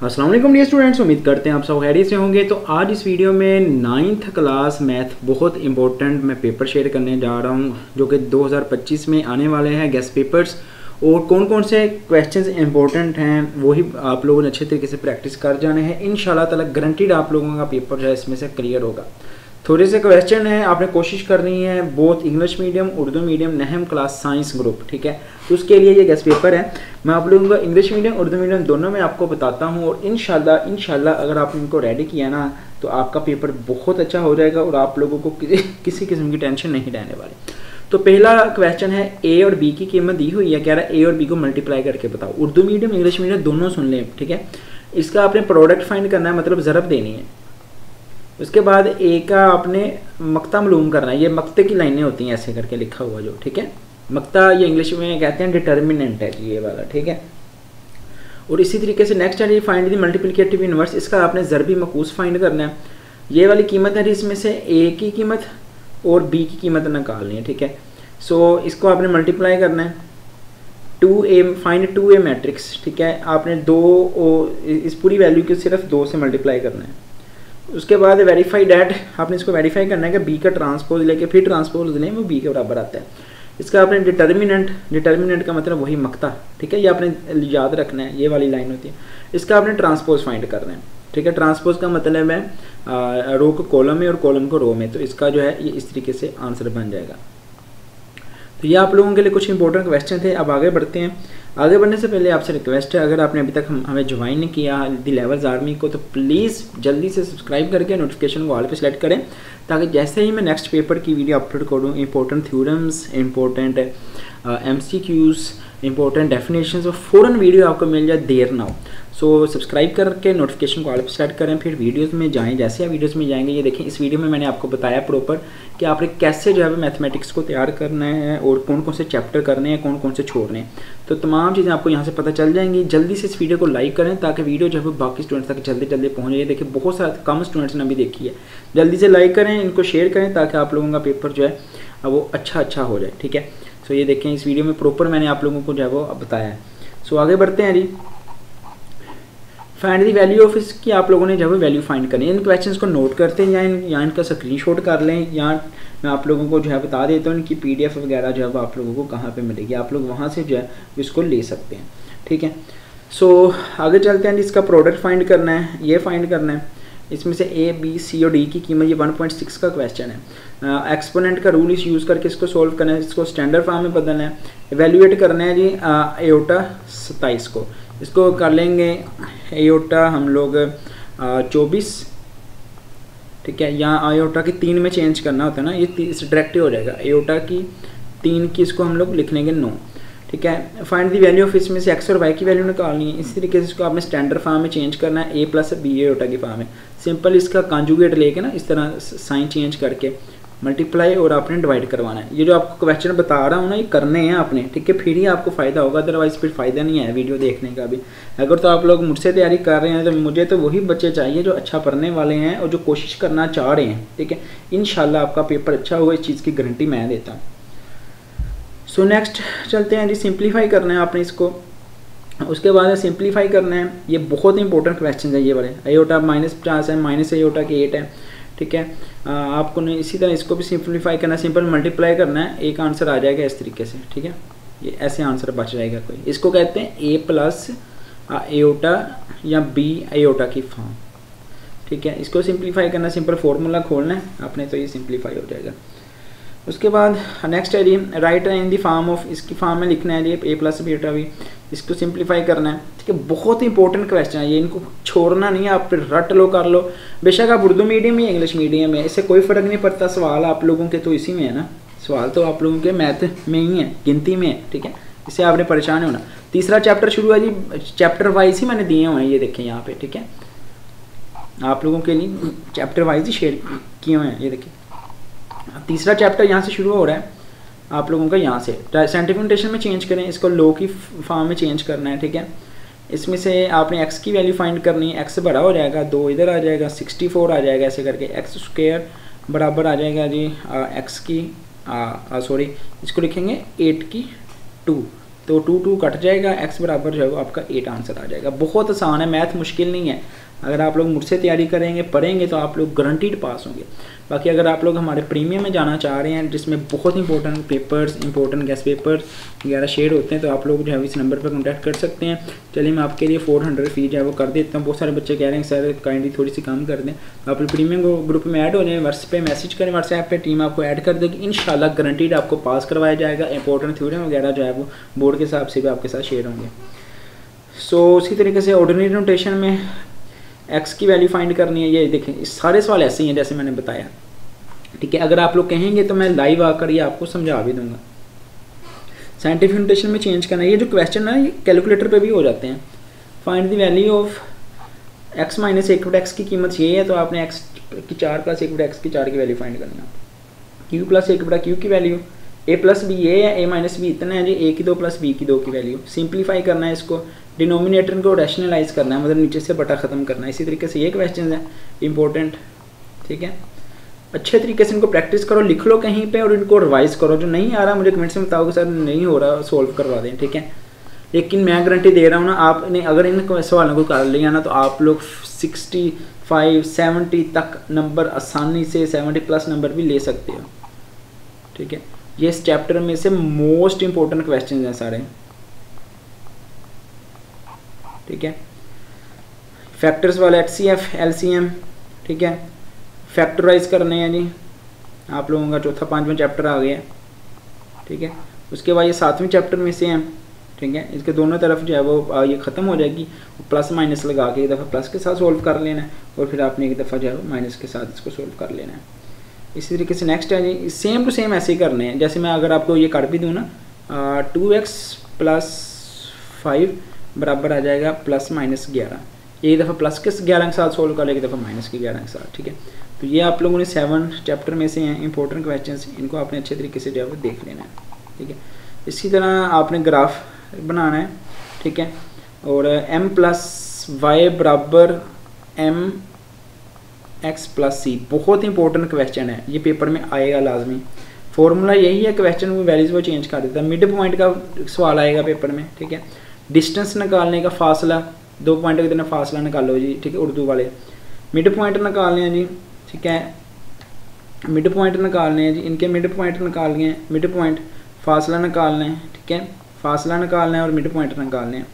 अस्सलाम वालेकुम dear students, उम्मीद करते हैं आप सब खैरियत से होंगे। तो आज इस वीडियो में 9th क्लास मैथ बहुत इंपॉर्टेंट मैं पेपर शेयर करने जा रहा हूं, जो कि 2025 में आने वाले हैं गेस्ट पेपर्स। और कौन कौन से क्वेश्चंस इंपॉर्टेंट हैं वही आप लोगों ने अच्छे तरीके से प्रैक्टिस कर जाने हैं। इंशाल्लाह ताला गारंटीड आप लोगों का पेपर जो है इसमें से क्लियर होगा। थोड़े से क्वेश्चन है, आपने कोशिश करनी है both English medium Urdu medium नहम क्लास साइंस ग्रुप, ठीक है। तो उसके लिए ये गेस्ट पेपर है। मैं आप लोगों का इंग्लिश मीडियम उर्दू मीडियम दोनों में आपको बताता हूँ, और इंशाल्लाह अगर आपने इनको रेडी किया ना तो आपका पेपर बहुत अच्छा हो जाएगा और आप लोगों को किसी किस्म की टेंशन नहीं रहने वाली। तो पहला क्वेश्चन है, ए और बी की कीमत दी हुई है, कह रहा है ए और बी को मल्टीप्लाई करके बताओ। उर्दू मीडियम इंग्लिश मीडियम दोनों सुन लें, ठीक है। इसका आपने प्रोडक्ट फाइंड करना है, मतलब ज़रब देनी है। उसके बाद ए का आपने मक्ता मालूम करना है। ये मक्ते की लाइनें होती हैं ऐसे करके लिखा हुआ जो, ठीक है। मक्ता ये इंग्लिश में कहते हैं डिटर्मिनेंट है ये वाला, ठीक है। और इसी तरीके से नेक्स्ट है फाइंड द मल्टीप्लिकेटिव इनवर्स। इसका आपने ज़रबी मकूस फाइंड करना है। ये वाली कीमत है, इसमें से ए की कीमत और बी की कीमत निकालनी है, ठीक है। सो इसको आपने मल्टीप्लाई करना है। 2a फाइंड 2a मैट्रिक्स, ठीक है। आपने इस पूरी वैल्यू को सिर्फ 2 से मल्टीप्लाई करना है। उसके बाद वेरीफाई डैट, आपने इसको वेरीफाई करना है कि बी का ट्रांसपोज लेके फिर ट्रांसपोज लें वो बी के बराबर आता है। इसका आपने डिटर्मिनेंट का मतलब वही मक्ता, ठीक है। ये आपने याद रखना है, ये वाली लाइन होती है। इसका आपने ट्रांसपोज फाइंड करना है, ठीक है। ट्रांसपोज का मतलब है रो को कॉलम में और कॉलम को रो में। तो इसका जो है ये इस तरीके से आंसर बन जाएगा। तो ये आप लोगों के लिए कुछ इंपॉर्टेंट क्वेश्चन थे। अब आगे बढ़ते हैं। आगे बढ़ने से पहले आपसे रिक्वेस्ट है, अगर आपने अभी तक हमें ज्वाइन नहीं किया दी लेवल्स आर्मी को, तो प्लीज़ जल्दी से सब्सक्राइब करके नोटिफिकेशन को ऑल पे सेलेक्ट करें, ताकि जैसे ही मैं नेक्स्ट पेपर की वीडियो अपलोड करूँ, important theorems, important MCQs, important definitions, और फ़ौरन वीडियो आपको मिल जाए, देर ना हो। सो सब्सक्राइब करके नोटिफिकेशन को ऑल पे सेलेक्ट करें, फिर वीडियोस में जाएं। जैसे आप वीडियोस में जाएंगे, ये देखें इस वीडियो में मैंने आपको बताया प्रॉपर कि आपने कैसे जो है मैथमेटिक्स को तैयार करना है और कौन कौन से चैप्टर करने हैं, कौन कौन से छोड़ने हैं। तो तमाम चीज़ें आपको यहाँ से पता चल जाएंगी। जल्दी से इस वीडियो को लाइक करें ताकि वीडियो जो है वो बाकी स्टूडेंट्स तक जल्दी पहुँच जाए। देखिए बहुत सारे कम स्टूडेंट्स ने अभी देखी है। जल्दी से लाइक करें, इनको शेयर करें, ताकि आप लोगों का पेपर जो है वो अच्छा हो जाए, ठीक है। सो ये देखें इस वीडियो में प्रॉपर मैंने आप लोगों को जो है वो बताया है। सो आगे बढ़ते हैं जी। फाइंड द वैल्यू ऑफ, इसकी आप लोगों ने जब वैल्यू फाइंड करनी है। इन क्वेश्चंस को नोट करते हैं या इनका स्क्रीनशॉट कर लें, या मैं आप लोगों को जो है बता देता हूँ इनकी PDF वगैरह जो है आप लोगों को कहाँ पे मिलेगी। आप लोग वहाँ से जो है इसको ले सकते हैं, ठीक है। सो आगे चलते हैं। इसका प्रोडक्ट फाइंड करना है, ये फाइंड करना है। इसमें से A, B, C और D की कीमत, ये 1.6 का क्वेश्चन है। एक्सपोनेंट का रूल इस यूज़ करके इसको सोल्व करना है, इसको स्टैंडर्ड फॉर्म में बदलना है। एवेल्यूएट करना है जी एयोटा 27 को। इसको कर लेंगे एयोटा हम लोग 24, ठीक है। यहाँ आयोटा की 3 में चेंज करना होता है ना, ये डायरेक्ट हो जाएगा। एयोटा की 3 की इसको हम लोग लिख लेंगे 9, ठीक है। फाइंड दी वैल्यू ऑफ, इसमें से एक्स और वाई की वैल्यू निकालनी है। इसी तरीके से इसको आपने स्टैंडर्ड फॉर्म में चेंज करना है, A + B एयोटा की फॉर्म में। सिंपल इसका कॉन्जुगेट लेके ना इस तरह साइन चेंज करके मल्टीप्लाई और आपने डिवाइड करवाना है। ये जो आपको क्वेश्चन बता रहा हूँ ना, ये करने हैं आपने, ठीक है। फिर ही आपको फ़ायदा होगा, अदरवाइज़ फिर फ़ायदा नहीं है वीडियो देखने का भी। अगर तो आप लोग मुझसे तैयारी कर रहे हैं तो मुझे तो वही बच्चे चाहिए जो अच्छा पढ़ने वाले हैं और जो कोशिश करना चाह रहे हैं, ठीक है। इंशाल्लाह आपका पेपर अच्छा होगा, इस चीज़ की गारंटी मैं देता हूँ। सो नेक्स्ट चलते हैं जी। सिंप्लीफाई करना है आपने इसको। उसके बाद सिंप्लीफाई करना है। ये बहुत इंपॉर्टेंट क्वेश्चन है ये वाले। एयोटा -50 है, माइनस एयोटा के 8 है, ठीक है। आपको ने इसी तरह इसको भी सिंप्लीफाई करना है, सिंपल मल्टीप्लाई करना है, एक आंसर आ जाएगा इस तरीके से, ठीक है। ये ऐसे आंसर बच जाएगा कोई। इसको कहते हैं A + एयोटा या B एयोटा की फॉर्म, ठीक है। इसको सिंप्लीफाई करना, सिंपल फार्मूला खोलना है आपने, तो ये सिंप्लीफाई हो जाएगा। उसके बाद नेक्स्ट है जी write in the form of, इसकी फॉर्म में लिखना है जी A + B एयोटा भी। इसको सिंप्लीफाई करना है, ठीक है। बहुत इंपॉर्टेंट क्वेश्चन है ये, इनको छोड़ना नहीं है। आप फिर रट लो, कर लो, बेशक आप उर्दू मीडियम या इंग्लिश मीडियम है, इससे कोई फ़र्क नहीं पड़ता। सवाल आप लोगों के तो इसी में है ना, सवाल तो आप लोगों के मैथ में ही है, गिनती में है, ठीक है। इससे आपने परेशान होना। तीसरा चैप्टर शुरू है जी, चैप्टर वाइज ही मैंने दिए हुए हैं, ये देखें यहाँ पे, ठीक है। आप लोगों के लिए चैप्टर वाइज ही शेयर किए हुए हैं, ये देखिए। तीसरा चैप्टर यहाँ से शुरू हो रहा है आप लोगों का, यहाँ से साइंटिफिक नोटेशन में चेंज करें, इसको लो की फॉर्म में चेंज करना है, ठीक है। इसमें से आपने x की वैल्यू फाइंड करनी है। x बड़ा हो जाएगा, 2 इधर आ जाएगा, 64 आ जाएगा, ऐसे करके x² बराबर आ जाएगा जी x की सॉरी इसको लिखेंगे 8 की 2, तो 2 कट जाएगा, x बराबर जो है वो आपका 8 आंसर आ जाएगा। बहुत आसान है, मैथ मुश्किल नहीं है। अगर आप लोग मुझसे तैयारी करेंगे, पढ़ेंगे, तो आप लोग गारंटीड पास होंगे। बाकी अगर आप लोग हमारे प्रीमियम में जाना चाह रहे हैं जिसमें बहुत important papers, important guest papers वगैरह शेयर होते हैं, तो आप लोग जो है इस नंबर पर कॉन्टैक्ट कर सकते हैं। चलिए मैं आपके लिए 400 फ़ी जो है वो कर देता हूँ। बहुत सारे बच्चे कह रहे हैं सर काइंडली थोड़ी सी कम कर दें। आप प्रीमियम ग्रुप में ऐड हो जाए, व्हाट्सएप पे मैसेज करें, व्हाट्सएप पे टीम आपको ऐड कर देगी। इंशाल्लाह गारंटीड आपको पास करवाया जाएगा। इंपॉर्टेंट थ्योरम वगैरह जो है वो बोर्ड के हिसाब से भी आपके साथ शेयर होंगे। सो उसी तरीके से ऑर्डिनरी नोटेशन में x की वैल्यू फाइंड करनी है। ये देखें, इस सारे सवाल ऐसे ही हैं जैसे मैंने बताया, ठीक है। अगर आप लोग कहेंगे तो मैं लाइव आकर ये आपको समझा भी दूंगा। साइंटिफिक नोटेशन में चेंज करना है। ये जो क्वेश्चन है ये कैलकुलेटर पे भी हो जाते हैं। Find the value of x minus 1/x की कीमत ये है, तो आपने x की 4 प्लस 1/x की 4 की वैल्यू फाइंड करनी है। q प्लस 1/q की वैल्यू, a प्लस बी ये है, a माइनस बी इतना है जी, a की 2 प्लस b की 2 की वैल्यू। सिंप्लीफाई करना है इसको, डिनोमिनेटर को रैशनलाइज करना है, मतलब नीचे से बटा ख़त्म करना है। इसी तरीके से ये क्वेश्चन है इंपॉर्टेंट, ठीक है। अच्छे तरीके से इनको प्रैक्टिस करो, लिख लो कहीं पे और इनको रिवाइज करो। जो नहीं आ रहा मुझे कमेंट्स में बताओ कि सर नहीं हो रहा, सोल्व करवा दें, ठीक है। लेकिन मैं गारंटी दे रहा हूँ ना, आपने अगर इन सवालों को कर लिया ना तो आप लोग 65 70 तक नंबर आसानी से 70 प्लस नंबर भी ले सकते हो, ठीक है। ये इस चैप्टर में से मोस्ट इंपॉर्टेंट क्वेश्चन हैं सारे, ठीक है। फैक्टर्स वाला HCF LCM, ठीक है। फैक्टराइज करने हैं जी, आप लोगों का चौथा 5वां चैप्टर आ गया, ठीक है। उसके बाद ये 7वें चैप्टर में से हैं, ठीक है। इसके दोनों तरफ जो है वो ये ख़त्म हो जाएगी। प्लस माइनस लगा के एक दफ़ा प्लस के साथ सोल्व कर लेना है और फिर आपने एक दफ़ा जो है माइनस के साथ इसको सोल्व कर लेना है। इसी तरीके से नेक्स्ट है जी, सेम टू सेम ऐसे ही करने हैं। जैसे मैं अगर आपको ये कर भी दूँ ना, 2x प्लस 5 बराबर आ जाएगा प्लस माइनस 11। एक दफ़ा प्लस के 11 के साथ सोल्व कर, एक दफ़ा माइनस के 11 के साथ, ठीक है। तो ये आप लोगों ने 7 चैप्टर में से हैं इंपॉर्टेंट क्वेश्चंस, इनको आपने अच्छे तरीके से जो है वो देख लेना है, ठीक है। इसी तरह आपने ग्राफ बनाना है, ठीक है। और m प्लस वाई बराबर mx प्लस सी, बहुत इंपॉर्टेंट क्वेश्चन है, ये पेपर में आएगा लाजमी। फॉर्मूला यही है, क्वेश्चन वो वैल्यूज वो चेंज कर देता है। मिड पॉइंट का सवाल आएगा पेपर में, ठीक है। डिस्टेंस निकालने का, फासला, 2 पॉइंट के दिन फासला निकालो जी, ठीक है, उर्दू वाले। मिड पॉइंट निकालने हैं जी, ठीक है। मिड पॉइंट निकालने हैं जी, इनके मिड पॉइंट निकालने हैं, मिड पॉइंट, फासला निकालना है, ठीक है। फासला निकालना है और मिड पॉइंट निकालने हैं,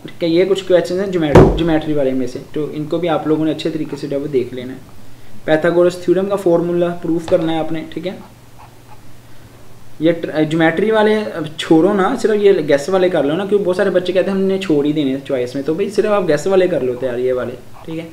ठीक है। ये कुछ क्वेश्चन हैं ज्योमेट्री वाले में से, तो इनको भी आप लोगों ने अच्छे तरीके से जो है देख लेना है। पाइथागोरस थ्योरम का फॉर्मूला प्रूफ करना है आपने, ठीक है। ये ज्योमेट्री वाले छोड़ो ना, सिर्फ ये गैस वाले कर लो ना, क्योंकि बहुत सारे बच्चे कहते हैं हमने छोड़ ही देने चॉइस में, तो भाई सिर्फ आप गैस वाले कर लो तैयार, ये वाले, ठीक है।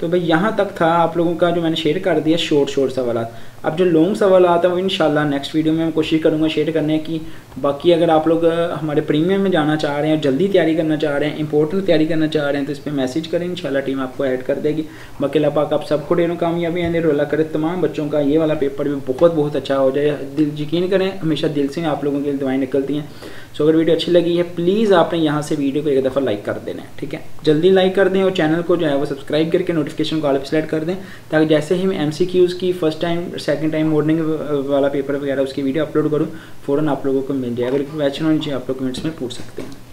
तो भाई यहाँ तक था आप लोगों का जो मैंने शेयर कर दिया शॉर्ट सवालात। अब जो लॉन्ग सवालात हैं वो इंशाल्लाह नेक्स्ट वीडियो में मैं कोशिश करूँगा शेयर करने की। बाकी अगर आप लोग हमारे प्रीमियम में जाना चाह रहे हैं, जल्दी तैयारी करना चाह रहे हैं, इंपॉर्टेंट तैयारी करना चाह रहे हैं, तो इस पर मैसेज करें, इंशाल्लाह टीम आपको ऐड कर देगी। बाकी अल्लाह पाक आप सबको ढेरों कामयाबी आने रोला करे, तमाम बच्चों का ये वाला पेपर भी बहुत अच्छा हो जाए। दिल यकीन करें, हमेशा दिल से आप लोगों के लिए दुआएं निकलती हैं। सो अगर वीडियो अच्छी लगी है प्लीज़ आपने यहाँ से वीडियो को एक दफ़ा लाइक कर देना है, ठीक है। जल्दी लाइक कर दें और चैनल को जो है वो सब्सक्राइब करके नोटिफिकेशन को ऑल पे सेलेक्ट कर दें, ताकि जैसे ही मैं MCQs की first time second time morning वाला पेपर वगैरह उसकी वीडियो अपलोड करूँ फ़ौरन आप लोगों को मिल जाए। अगर क्वेश्चन होनी चाहिए आप लोग कमेंट्स में पूछ सकते हैं।